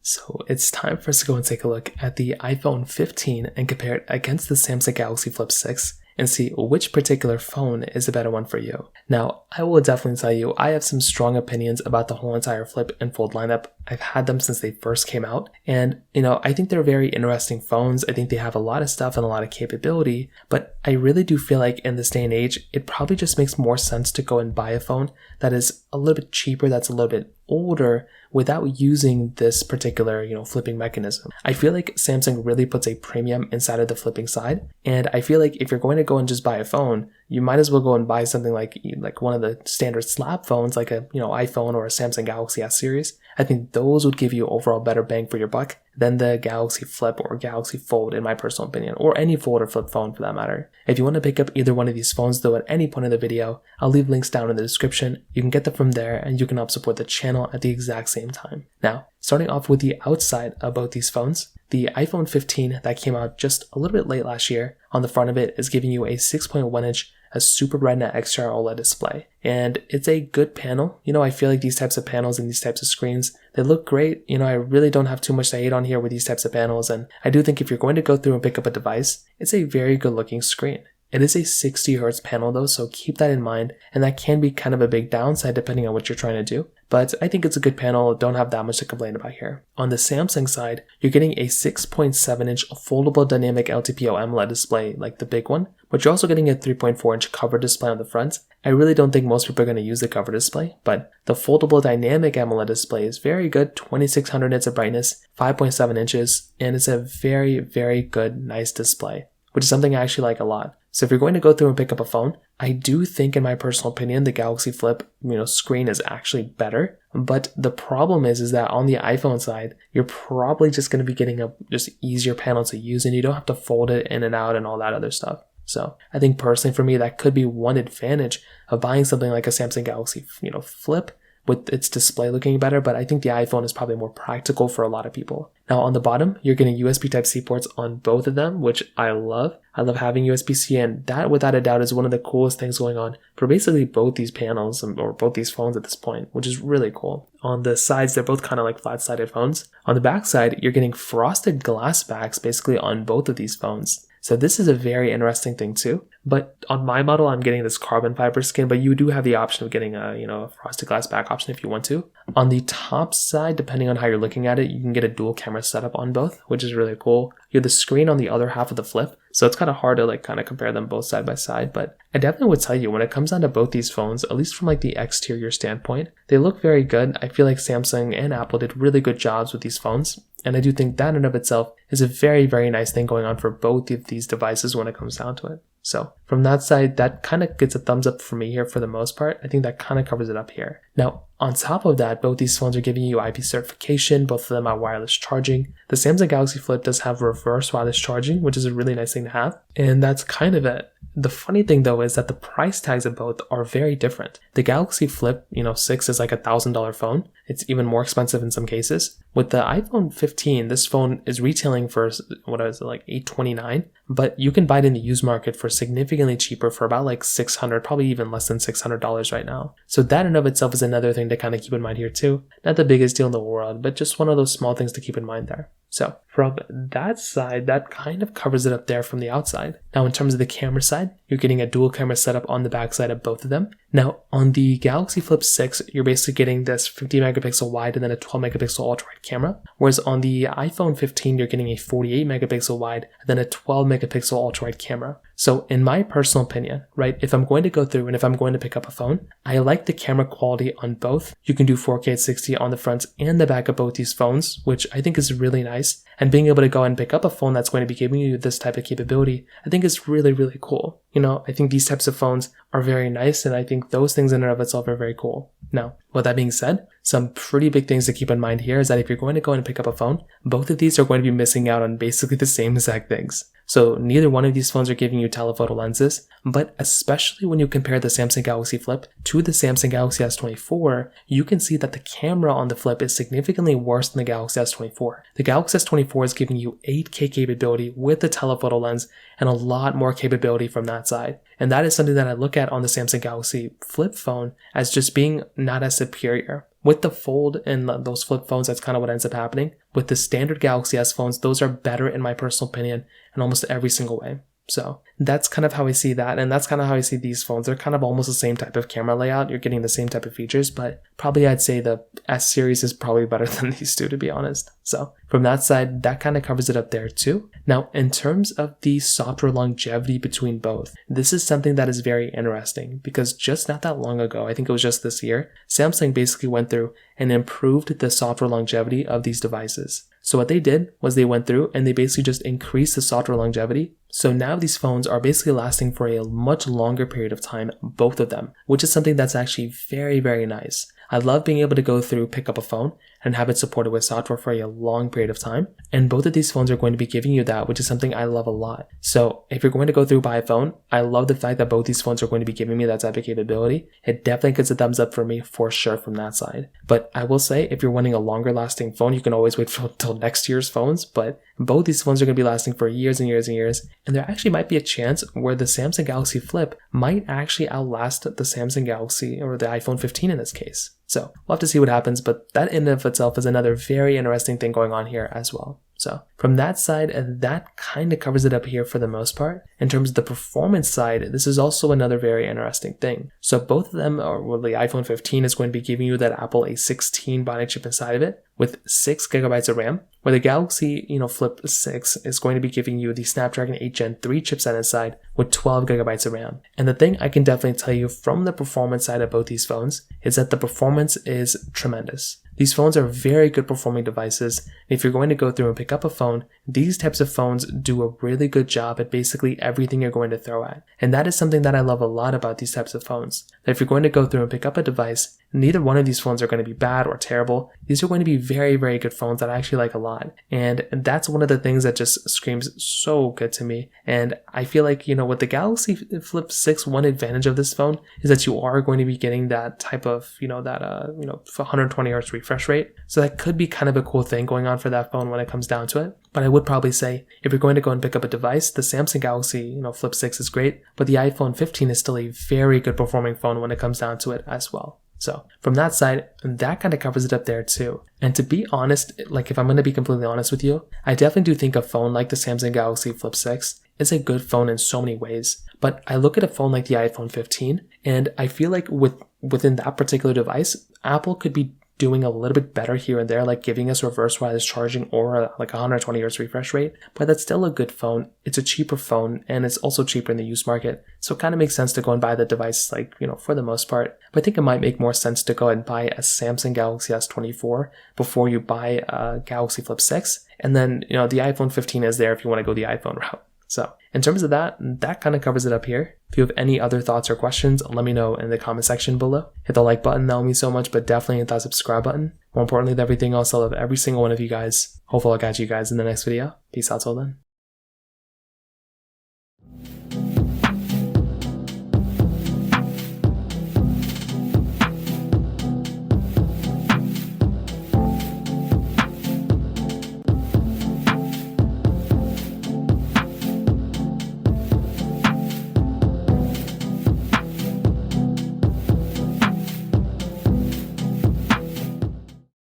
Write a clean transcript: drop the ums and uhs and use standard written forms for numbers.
So it's time for us to go and take a look at the iPhone 15 and compare it against the Samsung Galaxy Flip 6 and see which particular phone is the better one for you. Now, I will definitely tell you, I have some strong opinions about the whole entire Flip and Fold lineup. I've had them since they first came out, and I think they're very interesting phones. I think they have a lot of stuff and a lot of capability, but I really do feel like in this day and age, it probably just makes more sense to go and buy a phone that is a little bit cheaper, that's a little bit older, without using this particular, flipping mechanism. I feel like Samsung really puts a premium inside of the flipping side, and I feel like if you're going to go and just buy a phone, you might as well go and buy something like one of the standard slab phones, like a iPhone or a Samsung Galaxy S series. I think those would give you overall better bang for your buck than the Galaxy Flip or Galaxy Fold, in my personal opinion, or any fold or flip phone for that matter. If you want to pick up either one of these phones though at any point in the video, I'll leave links down in the description. You can get them from there and you can help support the channel at the exact same time. Now, starting off with the outside of both these phones, the iPhone 15 that came out just a little bit late last year, on the front of it is giving you a 6.1 inch a Super Retina XDR OLED display. And it's a good panel. I feel like these types of panels and these types of screens, they look great. I really don't have too much to hate on here with these types of panels. And I do think if you're going to go through and pick up a device, it's a very good looking screen. It is a 60Hz panel though, so keep that in mind, and that can be kind of a big downside depending on what you're trying to do. But I think it's a good panel, don't have that much to complain about here. On the Samsung side, you're getting a 6.7 inch foldable dynamic LTPO AMOLED display like the big one, but you're also getting a 3.4 inch cover display on the front. I really don't think most people are going to use the cover display, but the foldable dynamic AMOLED display is very good, 2600 nits of brightness, 5.7 inches, and it's a very, very good, nice display, which is something I actually like a lot. So if you're going to go through and pick up a phone, I do think, in my personal opinion, the Galaxy Flip, screen is actually better. But the problem is that on the iPhone side, you're probably just going to be getting a just easier panel to use, and you don't have to fold it in and out and all that other stuff. So I think personally for me, that could be one advantage of buying something like a Samsung Galaxy, Flip, with its display looking better, but I think the iPhone is probably more practical for a lot of people. Now on the bottom, you're getting USB Type-C ports on both of them, which I love. I love having USB-C, and that without a doubt is one of the coolest things going on for basically both these panels or both these phones at this point, which is really cool. On the sides, they're both kind of like flat-sided phones. On the back side, you're getting frosted glass backs basically on both of these phones. So this is a very interesting thing too. But on my model, I'm getting this carbon fiber skin, but you do have the option of getting a frosted glass back option if you want to. On the top side, depending on how you're looking at it, you can get a dual camera setup on both, which is really cool. You have the screen on the other half of the Flip, so it's kind of hard to kind of compare them both side by side, but I definitely would tell you when it comes down to both these phones, at least from the exterior standpoint, they look very good. I feel like Samsung and Apple did really good jobs with these phones. And I do think that in and of itself is a very, very nice thing going on for both of these devices when it comes down to it. So from that side, that kind of gets a thumbs up for me here for the most part. I think that kind of covers it up here. Now, on top of that, both these phones are giving you IP certification. Both of them are wireless charging. The Samsung Galaxy Flip does have reverse wireless charging, which is a really nice thing to have. And that's kind of it. The funny thing though is that the price tags of both are very different. The Galaxy Flip, 6 is like $1,000 phone. It's even more expensive in some cases. With the iPhone 15, this phone is retailing for, $829, but you can buy it in the used market for significantly cheaper, for about $600, probably even less than $600 right now. So that in and of itself is another thing to kind of keep in mind here too. Not the biggest deal in the world, but just one of those small things to keep in mind there. So from that side, that kind of covers it up there from the outside. Now in terms of the camera side, you're getting a dual camera setup on the back side of both of them. Now on the Galaxy Flip 6, you're basically getting this 50 megapixel wide and then a 12 megapixel ultra wide camera. Whereas on the iPhone 15, you're getting a 48 megapixel wide and then a 12 megapixel ultra wide camera. So in my personal opinion, right, if I'm going to go through and if I'm going to pick up a phone, I like the camera quality on both. You can do 4K at 60 on the front and the back of both these phones, which I think is really nice. And being able to go and pick up a phone that's going to be giving you this type of capability, I think is really, really cool. I think these types of phones are very nice, and I think those things in and of itself are very cool. Now, with that being said, some pretty big things to keep in mind here is that if you're going to go and pick up a phone, both of these are going to be missing out on basically the same exact things. So neither one of these phones are giving you telephoto lenses, but especially when you compare the Samsung Galaxy Flip to the Samsung Galaxy S24, you can see that the camera on the Flip is significantly worse than the Galaxy S24. The Galaxy S24 is giving you 8K capability with the telephoto lens and a lot more capability from that side. And that is something that I look at on the Samsung Galaxy Flip phone as just being not as superior. with the fold and those flip phones, that's kind of what ends up happening. With the standard Galaxy S phones, those are better in my personal opinion in almost every single way. So that's kind of how I see that, and that's kind of how I see these phones. They're kind of almost the same type of camera layout. You're getting the same type of features, but probably I'd say the S series is probably better than these two, to be honest. So from that side, that kind of covers it up there too. Now, in terms of the software longevity between both, this is something that is very interesting because just not that long ago, I think it was just this year, Samsung basically went through and improved the software longevity of these devices. So what they did was they went through and they basically just increased the software longevity. So now these phones are basically lasting for a much longer period of time, both of them, which is something that's actually very, very nice. I love being able to go through, pick up a phone, and have it supported with software for a long period of time. And both of these phones are going to be giving you that, which is something I love a lot. So if you're going to go through buy a phone, I love the fact that both these phones are going to be giving me that type of capability. It definitely gets a thumbs up for me for sure from that side. But I will say, if you're wanting a longer lasting phone, you can always wait until next year's phones. But both these phones are going to be lasting for years and years and years. And there actually might be a chance where the Samsung Galaxy Flip might actually outlast the Samsung Galaxy or the iPhone 15 in this case. So we'll have to see what happens, but that in and of itself is another very interesting thing going on here as well. So from that side, that kind of covers it up here for the most part. In terms of the performance side, this is also another very interesting thing. So both of them, or the iPhone 15 is going to be giving you that Apple A16 Bionic chip inside of it with 6 gigabytes of RAM, where the Galaxy, Flip 6 is going to be giving you the Snapdragon 8 Gen 3 chipset inside with 12 gigabytes of RAM. And the thing I can definitely tell you from the performance side of both these phones is that the performance is tremendous. These phones are very good performing devices. If you're going to go through and pick up a phone, these types of phones do a really good job at basically everything you're going to throw at. And that is something that I love a lot about these types of phones. That if you're going to go through and pick up a device, neither one of these phones are going to be bad or terrible. These are going to be very, very good phones that I actually like a lot. And that's one of the things that just screams so good to me. And I feel like, with the Galaxy Flip 6, one advantage of this phone is that you are going to be getting that type of, 120 Hz refresh rate. So that could be kind of a cool thing going on for that phone when it comes down to it. But I would probably say if you're going to go and pick up a device, the Samsung Galaxy, Flip 6 is great, but the iPhone 15 is still a very good performing phone when it comes down to it as well. So from that side, that kind of covers it up there too. And to be honest, if I'm going to be completely honest with you, I definitely do think a phone like the Samsung Galaxy Flip 6 is a good phone in so many ways. But I look at a phone like the iPhone 15 and I feel like within that particular device, Apple could be doing a little bit better here and there, like giving us reverse wireless charging or like 120 Hz refresh rate, but that's still a good phone. It's a cheaper phone and it's also cheaper in the used market. So it kind of makes sense to go and buy the device for the most part. But I think it might make more sense to go and buy a Samsung Galaxy S24 before you buy a Galaxy Flip 6. And then, the iPhone 15 is there if you want to go the iPhone route. So in terms of that kind of covers it up here. If you have any other thoughts or questions, let me know in the comment section below. Hit the like button, that will mean so much, but definitely hit that subscribe button. More importantly than everything else, I love every single one of you guys. Hopefully I'll catch you guys in the next video. Peace out till then.